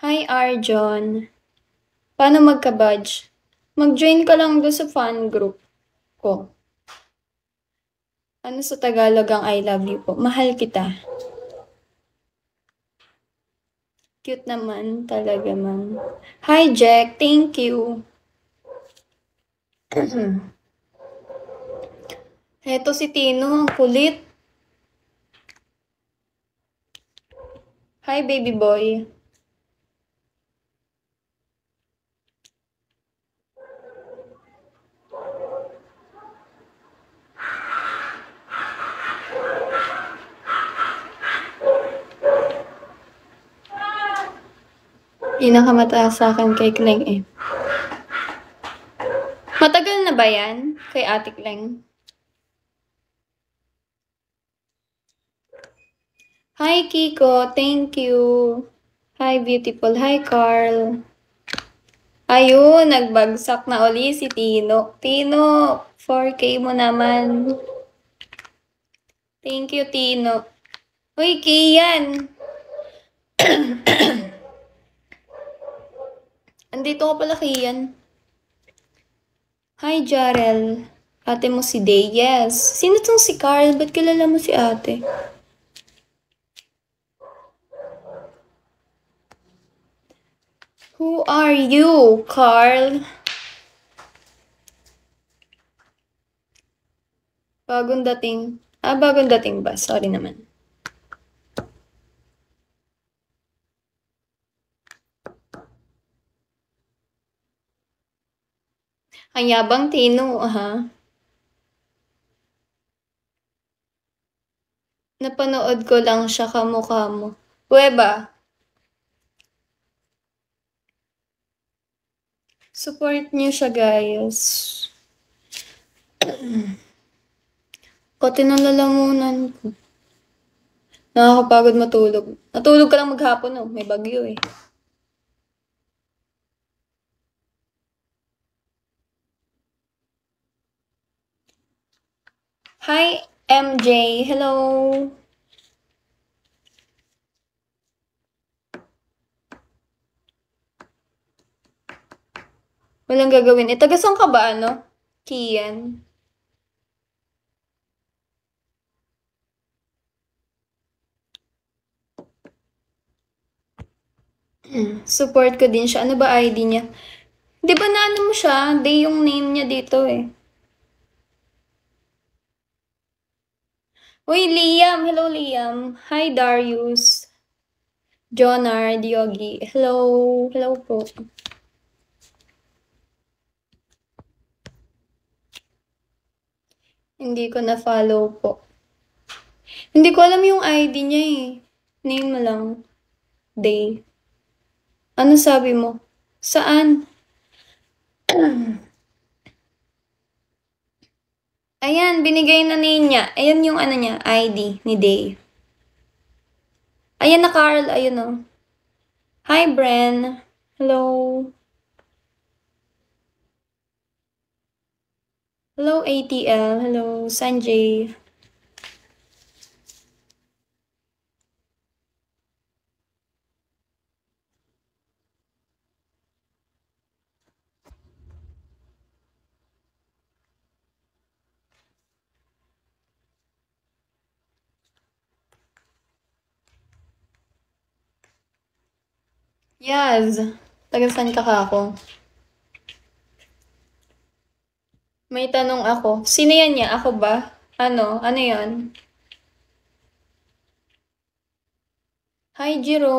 Hi, Arjon. Paano magka-badge? Mag-join ka lang doon sa fan group ko. Ano sa Tagalog ang I love you po? Mahal kita. Cute naman talaga, ma'am. Hi, Jack. Thank you. Heto si Tino, ang kulit. Hi, baby boy. Pinakamataas sa akin kay Kleng eh. Matagal na ba yan kay Ate Kleng? Hi, Kiko. Thank you. Hi, beautiful. Hi, Carl. Ayun, nagbagsak na uli si Tino. Tino, 4K mo naman. Thank you, Tino. Uy, Kian. Andito ka pala, Kian. Hi, Jarel. Ate mo si Day. Yes. Sino tong si Carl? Ba't kilala mo si ate? Who are you, Carl? Bagong dating. Bagong dating ba? Sorry naman. Ang yabang, Tino, ha? Napanood ko lang siya kamukha mo. Weba. Support niyo siya, guys. Pati ng lalamunan ko. Nakakapagod matulog. Natulog ka lang maghapon, no? May bagyo, eh. Hi, MJ. Hello. Walang gagawin. Eh, taga-saan ka ba, ano? Kian. Support ko din siya. Ano ba ID niya? Di ba na ano mo siya? Day yung name niya dito, eh. Uy, Liam. Hello, Liam. Hi, Darius. Jonar, Diogi. Hello. Hello po. Hindi ko na-follow po. Hindi ko alam yung ID niya, eh. Name mo lang. Day. Ano sabi mo? Saan? Ayan, binigay na niya. Ayan yung ano niya, ID ni Day. Ayan na, Carl. Ayun, oh. Hi, Bren. Hello. Hello, ATL. Hello, Sanjay. Yes. Taga-saan ka ako? May tanong ako. Sino yan niya? Ako ba? Ano? Ano yan? Hi, Jiro.